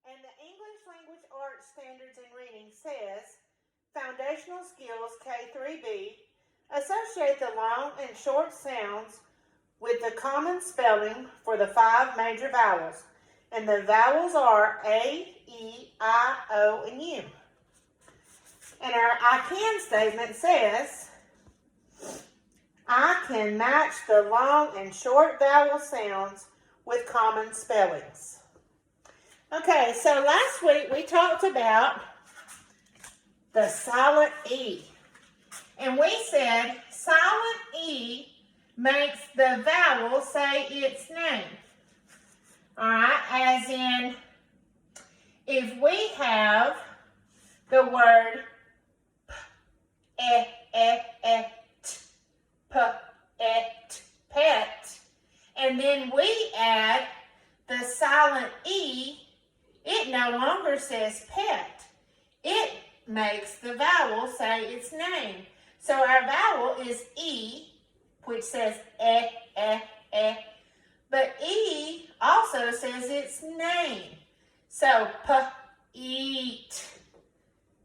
And the English Language Arts Standards in Reading says, Foundational Skills K3B, associate the long and short sounds with the common spelling for the 5 major vowels. And the vowels are A, E, I, O, and U. And our I can statement says, I can match the long and short vowel sounds with common spellings. Okay, so last week we talked about the silent E. And we said silent E makes the vowel say its name. Alright, as in, if we have the word pet, and then we add the silent E, it no longer says pet. It makes the vowel say its name. So our vowel is E, which says but E also says its name. So eat.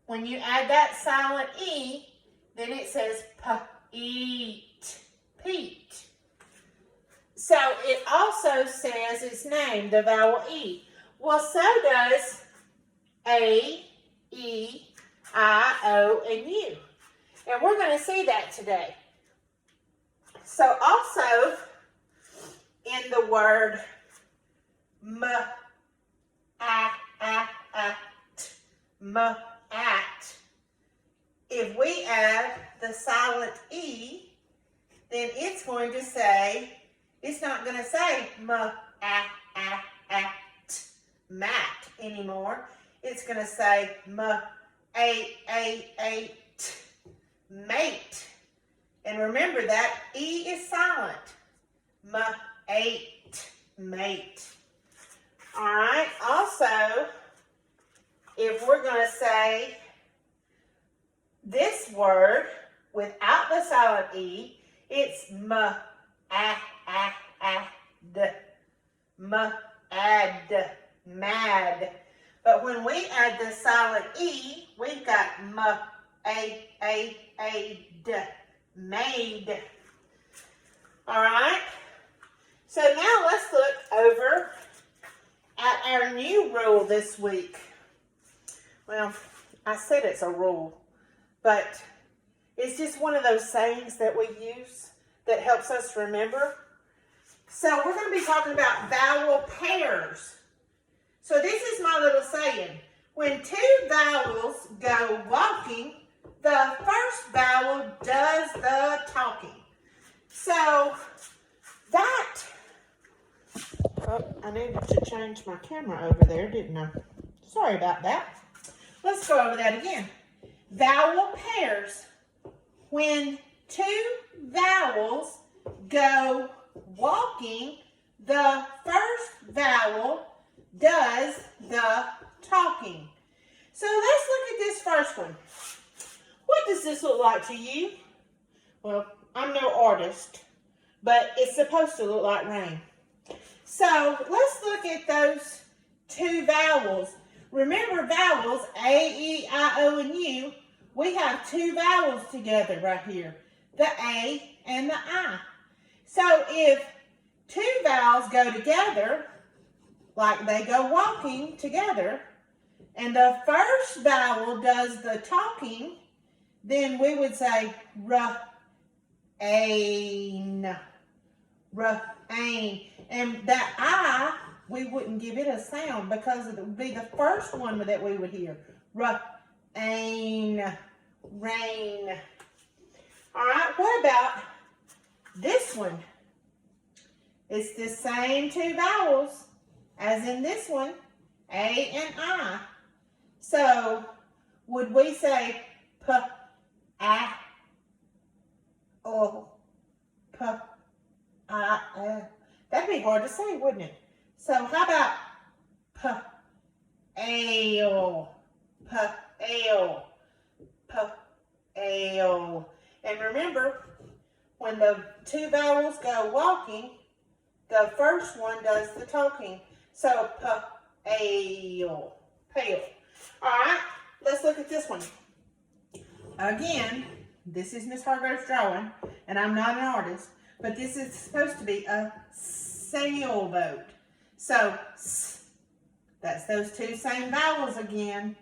When you add that silent E, then it says eat, Pete. So it also says its name, the vowel E. Well, so does A, E, I, O, and U. And we're going to see that today. So also in the word at, if we add the silent E, then it's going to say, it's not going to say mat anymore. It's going to say mate. And remember that E is silent. Mate. All right. Also, if we're going to say this word without the silent E, it's mad. But when we add the silent E, we've got made. All right. So now let's look over at our new rule this week. Well, I said it's a rule, but it's just one of those sayings that we use that helps us remember. So we're going to be talking about vowel pairs. So this is my little saying. When 2 vowels go walking, the first vowel does the talking. So that, I needed to change my camera over there, didn't I? Sorry about that. Let's go over that again. Vowel pairs. When 2 vowels go walking, the first vowel does the talking. So let's look at this first one. What does this look like to you? Well, I'm no artist, but it's supposed to look like rain. So let's look at those 2 vowels. Remember vowels, A, E, I, O, and U. We have 2 vowels together right here, the A and the I. So if 2 vowels go together, like they go walking together, and the first vowel does the talking, then we would say rain. And that I, we wouldn't give it a sound because it would be the first one that we would hear. Rain. All right, what about this one? It's the same 2 vowels as in this one, A and I. So, would we say that'd be hard to say, wouldn't it? So, how about ale? And remember, when the 2 vowels go walking, the first one does the talking. So ale, pale. All right, let's look at this one. Again, this is Miss Hargrove's drawing, and I'm not an artist, but this is supposed to be a sailboat. So, that's those two same vowels again.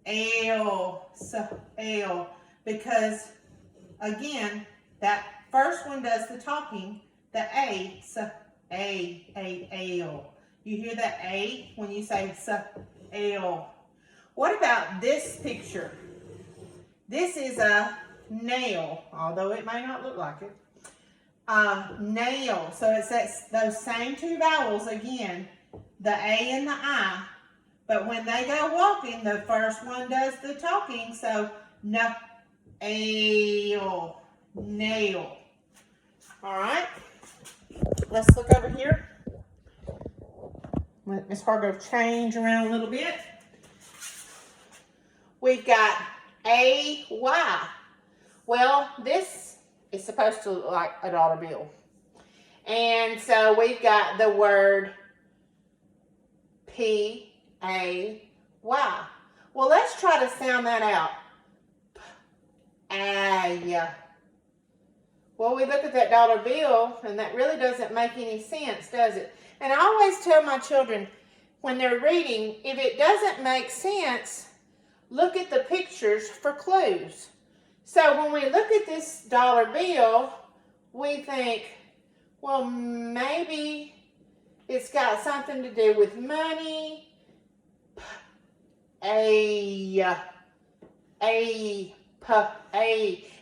Ale, ale, because again, that first one does the talking, the A, ale. You hear that A when you say ale. What about this picture? This is a nail, although it may not look like it. Nail, so it says those same two vowels again, the A and the I, but when they go walking, the first one does the talking, so ale, nail. All right, let's look over here. Let Miss Hargrove change around a little bit. We've got A-Y. Well, this is supposed to look like a dollar bill. And so we've got the word P-A-Y. Well, let's try to sound that out. P-A-Y. Well, we look at that dollar bill, and that really doesn't make any sense, does it? And I always tell my children, when they're reading, if it doesn't make sense, look at the pictures for clues. So when we look at this dollar bill, we think, well, maybe it's got something to do with money. A.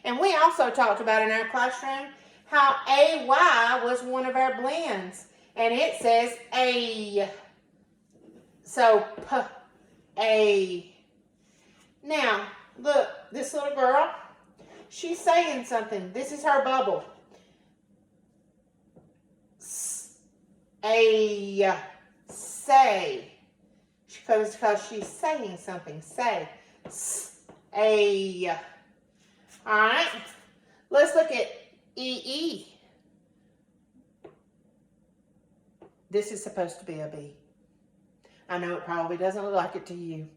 And we also talked about in our classroom how AY was one of our blends. And it says A. So, A. Now, look, this little girl, she's saying something. This is her bubble. A. Say. Because she's saying something. Say. A. All right. Let's look at EE. This is supposed to be a B. I know it probably doesn't look like it to you.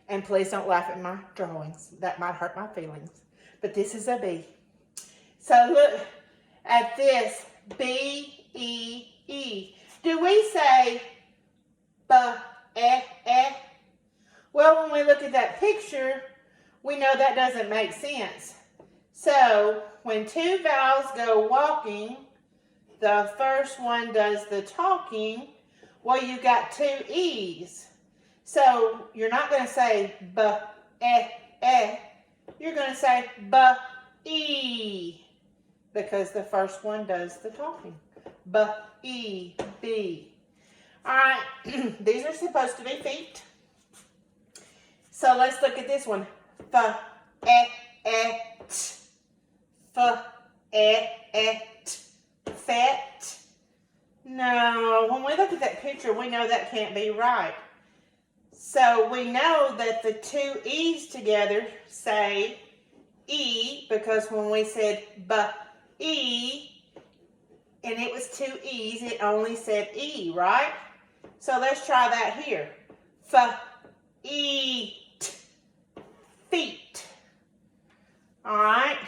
And please don't laugh at my drawings. That might hurt my feelings. But this is a B. So look at this. B-E-E. Do we say B-E-E? Well, when we look at that picture, we know that doesn't make sense. So when two vowels go walking, the first one does the talking. Well, you got two E's. So you're not going to say B-E-E. You're going to say B-E. Because the first one does the talking. B-E-B. All right. These are supposed to be feet. So let's look at this one. F-E-E-T. F-E-E-T. Fet. No, when we look at that picture, we know that can't be right. So we know that the two E's together say E, because when we said B-E, and it was two E's, it only said E, right? So let's try that here. F-E-E-T. Feet. All right,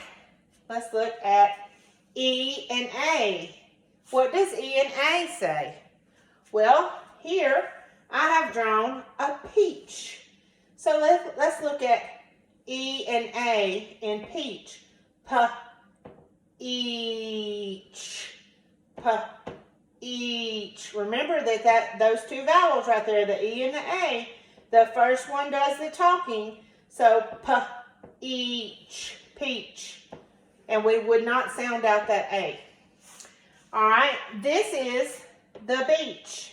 let's look at E and A. What does E and A say? Well, here I have drawn a peach. So let's look at E and A in peach. P-each. P-each. Remember that those two vowels right there, the E and the A, the first one does the talking. So P-each. Peach. And we would not sound out that A. All right, this is the beach.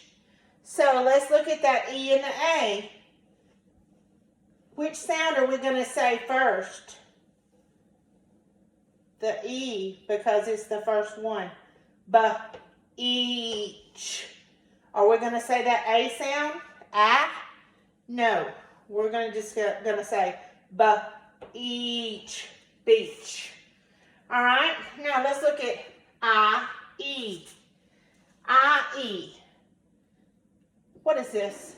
So let's look at that E and the A. Which sound are we going to say first? The E, because it's the first one. B-each. Are we going to say that A sound? Ah? No. We're going to say B-each. Beach. All right, now let's look at I-E. I-E. What is this?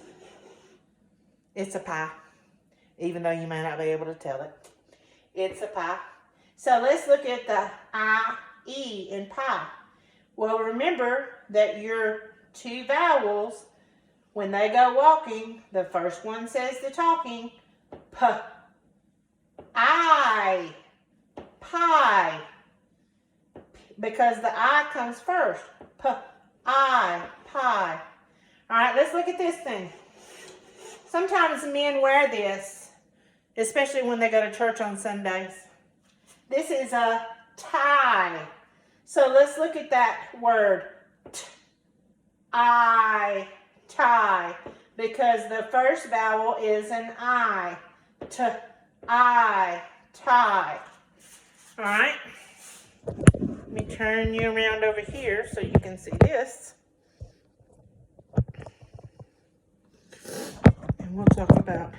It's a pie. Even though you may not be able to tell it. It's a pie. So let's look at the I, E in pie. Well, remember that your two vowels, when they go walking, the first one says the talking, P, I, pie, because the I comes first. P, I, pie. All right, let's look at this thing. Sometimes men wear this, especially when they go to church on Sundays. This is a tie. So let's look at that word, I, tie, because the first vowel is an I, I, tie. All right, let me turn you around over here so you can see this. And we'll talk about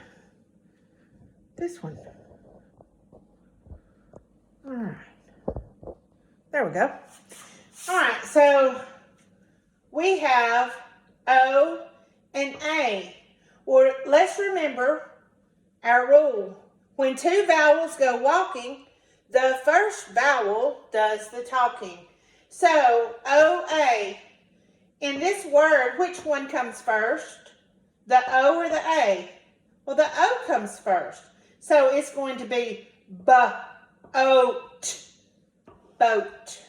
this one. All right. There we go. All right, so we have O and A. Well, let's remember our rule. When two vowels go walking, the first vowel does the talking. So, O-A. In this word, which one comes first? The O or the A? Well, the O comes first. So, it's going to be B-O-T. Boat.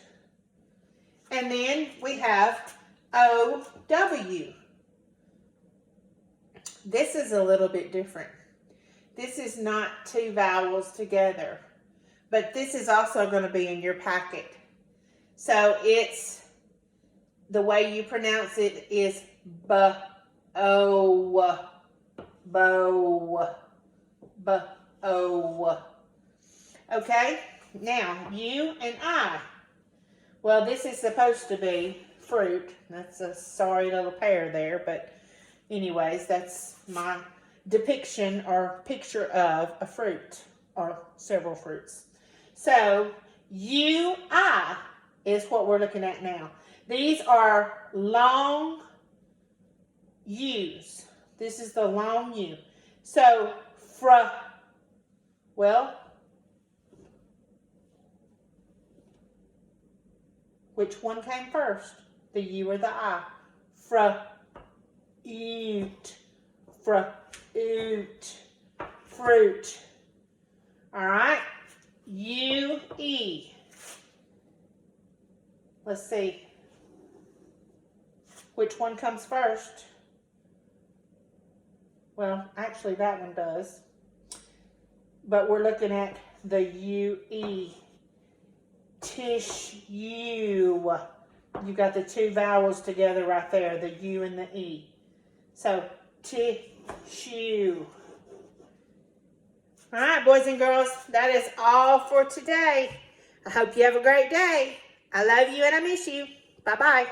And then we have O-W. This is a little bit different. This is not two vowels together, but this is also going to be in your packet. So it's, the way you pronounce it is B-O, bow, B-O. Okay, now U and I. Well, this is supposed to be fruit. That's a sorry little pear there, but anyways, that's my depiction or picture of a fruit or several fruits. So, U-I is what we're looking at now. These are long U's. This is the long U. So, well, which one came first? The U or the I? Fruit. Fruit. All right. U-E. Let's see. Which one comes first? Well, actually that one does. But we're looking at the U-E. Tissue. You got the two vowels together right there, the U and the E. So, tissue. All right, boys and girls, that is all for today. I hope you have a great day. I love you and I miss you. Bye-bye.